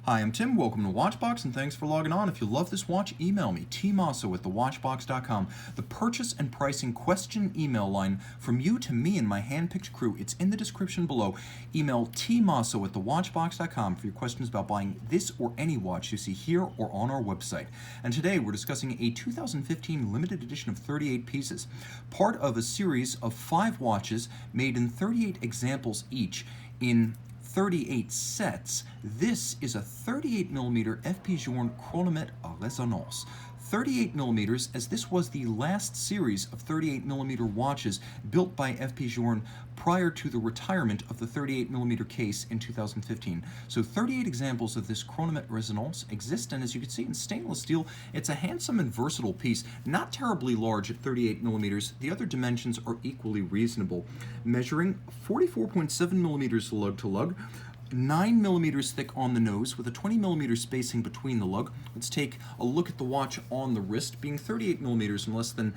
Hi, I'm Tim. Welcome to Watchbox, and thanks for logging on. If you love this watch, email me, tmosso at thewatchbox.com. The purchase and pricing question email line from you to me and my hand-picked crew. It's in the description below. Email tmosso at thewatchbox.com for your questions about buying this or any watch you see here or on our website. And today we're discussing a 2015 limited edition of 38 pieces, part of a series of 5 watches made in 38 examples each in 38 sets. This is a 38mm FP Journe Chronometre à résonance. 38mm, as this was the last series of 38mm watches built by FP Journe prior to the retirement of the 38mm case in 2015. So 38 examples of this Chronometre résonance exist, and as you can see in stainless steel, it's a handsome and versatile piece, not terribly large at 38mm. The other dimensions are equally reasonable, measuring 44.7mm lug-to-lug, 9mm thick on the nose with a 20mm spacing between the lug. Let's take a look at the watch on the wrist, being 38mm and less than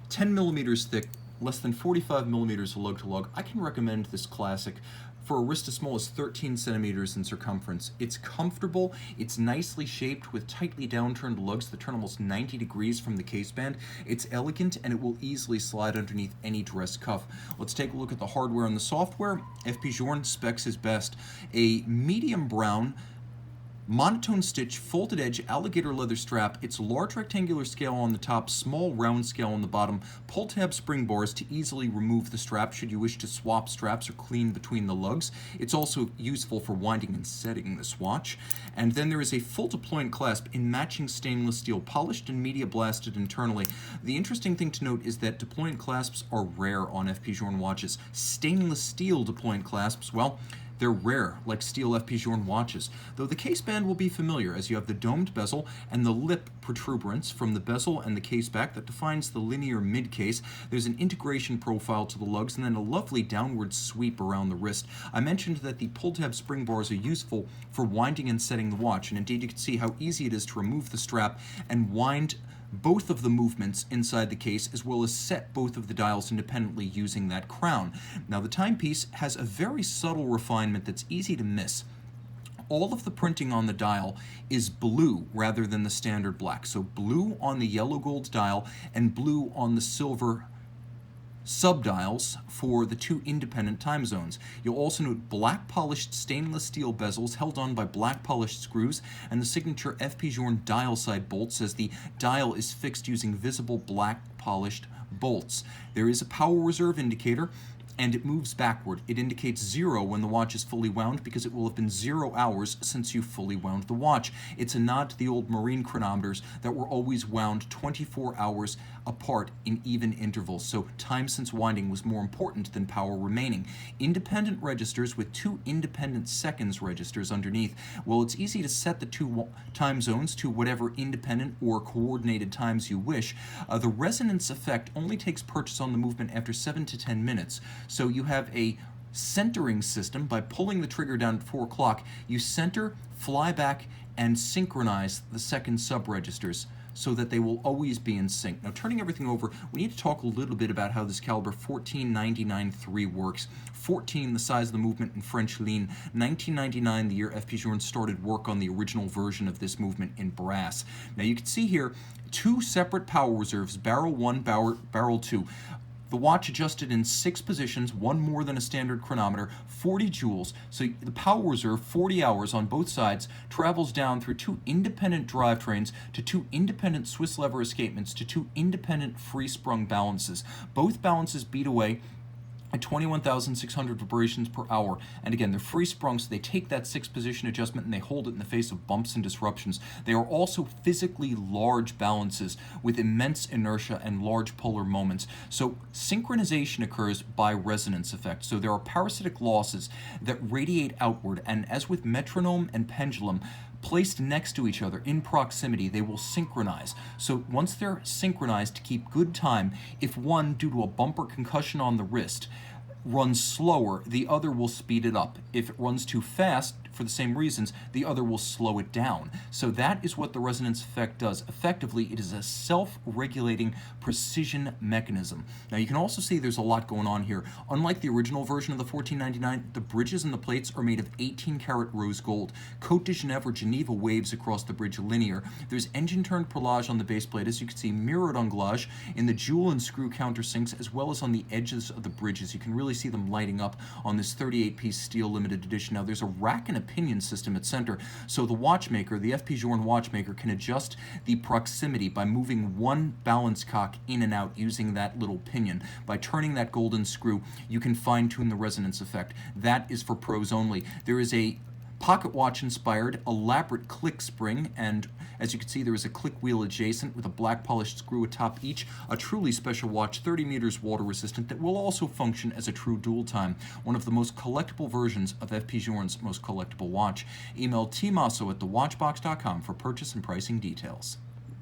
10mm thick, less than 45mm lug-to-lug. I can recommend this classic for a wrist as small as 13 centimeters in circumference. It's comfortable, it's nicely shaped with tightly downturned lugs that turn almost 90 degrees from the case band. It's elegant and it will easily slide underneath any dress cuff. Let's take a look at the hardware and the software. FP Journe specs his best. A medium brown monotone stitch, folded edge, alligator leather strap. It's large rectangular scale on the top, small round scale on the bottom, pull tab spring bars to easily remove the strap should you wish to swap straps or clean between the lugs. It's also useful for winding and setting this watch. And then there is a full deployant clasp in matching stainless steel, polished and media blasted internally. The interesting thing to note is that deployant clasps are rare on FP Journe watches. Stainless steel deployant clasps, well, they're rare, like steel FP Journe watches, though the case band will be familiar as you have the domed bezel and the lip protuberance from the bezel and the case back that defines the linear mid-case. There's an integration profile to the lugs and then a lovely downward sweep around the wrist. I mentioned that the pull-tab spring bars are useful for winding and setting the watch, and indeed you can see how easy it is to remove the strap and wind both of the movements inside the case, as well as set both of the dials independently using that crown. Now the timepiece has a very subtle refinement that's easy to miss. All of the printing on the dial is blue rather than the standard black. So blue on the yellow gold dial and blue on the silver subdials for the 2 independent time zones. You'll also note black polished stainless steel bezels held on by black polished screws and the signature FP Journe dial side bolts as the dial is fixed using visible black polished bolts. There is a power reserve indicator and it moves backward. It indicates 0 when the watch is fully wound because it will have been 0 hours since you fully wound the watch. It's a nod to the old marine chronometers that were always wound 24 hours apart in even intervals, so time since winding was more important than power remaining. Independent registers with 2 independent seconds registers underneath. Well, it's easy to set the 2 time zones to whatever independent or coordinated times you wish. The resonance effect only takes purchase on the movement after 7 to 10 minutes. So you have a centering system. By pulling the trigger down at 4 o'clock, you center, fly back, and synchronize the second sub-registers so that they will always be in sync. Now, turning everything over, we need to talk a little bit about how this caliber 1499-3 works. 14, the size of the movement in French lean. 1999, the year FP Journe started work on the original version of this movement in brass. Now, you can see here 2 separate power reserves, barrel 1, barrel 2. The watch adjusted in 6 positions, 1 more than a standard chronometer, 40 joules. So the power reserve, 40 hours on both sides, travels down through 2 independent drivetrains to 2 independent Swiss lever escapements to 2 independent free-sprung balances. Both balances beat away at 21,600 vibrations per hour. And again, they're free sprung, so they take that 6 position adjustment and they hold it in the face of bumps and disruptions. They are also physically large balances with immense inertia and large polar moments. So synchronization occurs by resonance effect. So there are parasitic losses that radiate outward, and as with metronome and pendulum, placed next to each other in proximity, they will synchronize. So once they're synchronized to keep good time, if one, due to a bump or concussion on the wrist, runs slower, the other will speed it up. If it runs too fast, for the same reasons, the other will slow it down. So that is what the resonance effect does. Effectively, it is a self-regulating precision mechanism. Now you can also see there's a lot going on here. Unlike the original version of the 1499, the bridges and the plates are made of 18-karat rose gold. Côte de Genève or Geneva waves across the bridge linear. There's engine-turned perlage on the base plate, as you can see, mirrored anglage in the jewel and screw countersinks, as well as on the edges of the bridges. You can really see them lighting up on this 38-piece steel limited edition. Now there's a rack and a pinion system at center, so the watchmaker, the FP Journe watchmaker, can adjust the proximity by moving one balance cock in and out using that little pinion. By turning that golden screw, you can fine-tune the resonance effect. That is for pros only. There is a pocket watch inspired elaborate click spring, and as you can see, there is a click wheel adjacent with a black polished screw atop each. A truly special watch, 30 meters water resistant, that will also function as a true dual time. One of the most collectible versions of FP Journe's most collectible watch. Email tmosso@thewatchbox.com for purchase and pricing details.